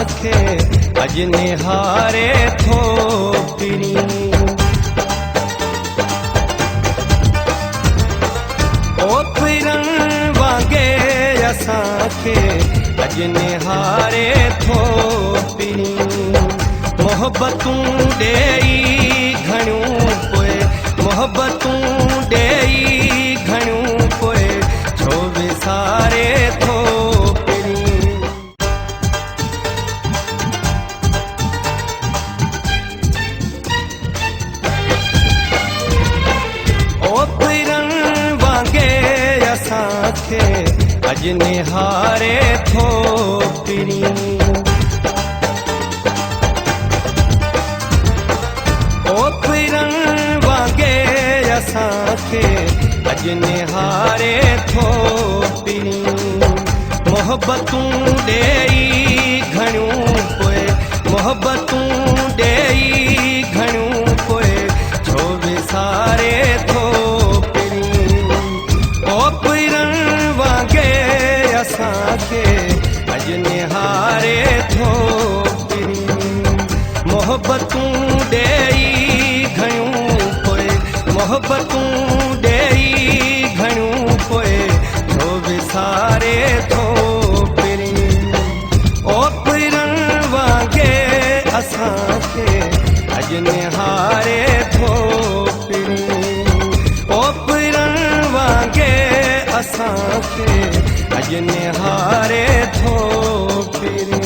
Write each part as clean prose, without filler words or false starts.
असांखे अॼु निहारे थो फिरी। ओ फिरन वांगे असांखे अॼु निहारे थो फिरी। मोहब्बतूं ॾेई घणियूं पोइ, मोहब्बतूं ॾेई घणियूं पोइ छो विसारे थो फिरी। ओ फिरन वांगे असांखे अॼु निहारे थो फिरी। ओ फिरन वांगे असांखे अॼु निहारे थो फिरी। मोहब्बतूं ॾेई घणियूं पोइ, मोहब्बतूं ॾेई घणियूं पोइ छो विसारे थो फिरी। ओ फिरन वांगे असांखे अॼु निहारे थो फिरी। मोहब्बतूं ॾेई घणियूं पोइ, मोहब्बतूं ॾेई घणियूं पोइ छो विसारे थो फिरी। ओ फिरन वांगे असांखे अॼु निहारे थो फिरी। ओ फिरन वांगे असांखे अॼु निहारे थो फिरी।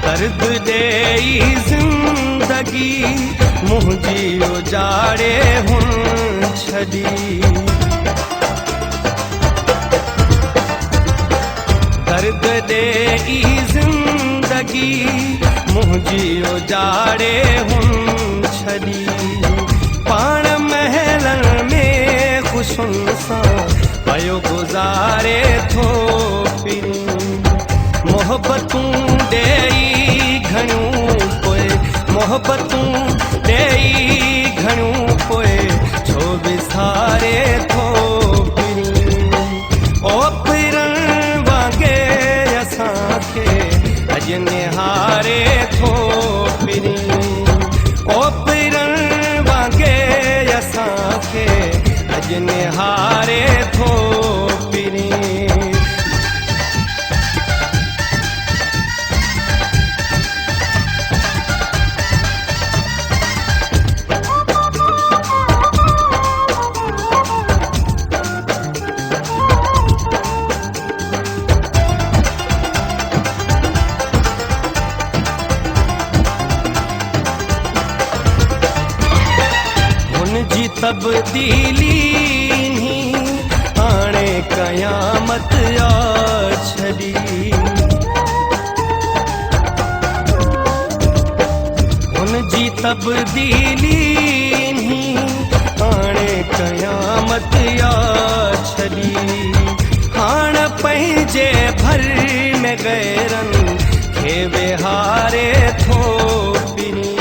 दर्द ॾेई ज़िंदगी मुंहिंजी उजाड़े हुन छॾी। दर्द ॾेई ज़िंदगी मुंहिंजी उजाड़े हुन छॾी। पाण महलनि में ख़ुशुनि सां पियो गुज़ारे थो फिरी। मोहब्बतूं ॾेई घणियूं पोइ, मोहब्बतूं ॾेई घणियूं पोइ छो विसारे थो फिरी। ओ फिरन वांगे असांखे अॼु निहारे थो फिरी। ओ फिरन वांगे असांखे अॼु निहारे थो फिरी। जी तब्दीली हाणे क़यामत आ छॾी। हुनजी तब्दीली हाणे क़यामत आ छॾी। हाणे पंहिंजे भर में गैरनि खे विहारे थो फिरी।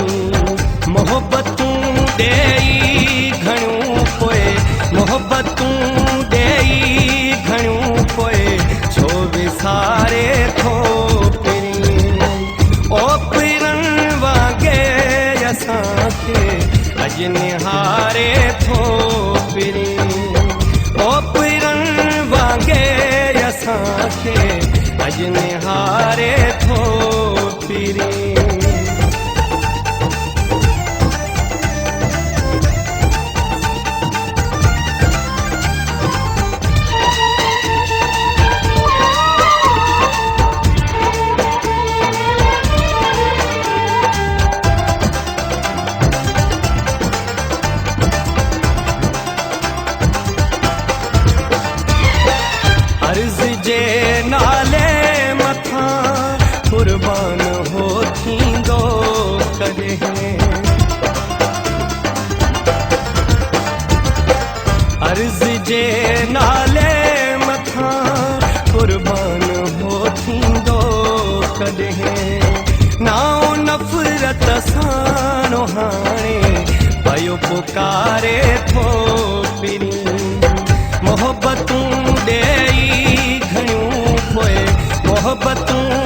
मोहब्बतूं ॾेई घणियूं पोइ, मोहब्बतूं ॾेई घणियूं पोइ छो विसारे थो फिरी। ओ फिरन वांगे असांखे अॼु निहारे थो फिरी। ओ फिरन वांगे असांखे अॼु निहारे थो फिरी। अर्ज़ जे नाले मथां कुर्बान हो इज्जत साणो हाणे भयो पुकारे थो पिरी मोहब्बतूं ॾेई घणियूं पोइ मोहब्बतूं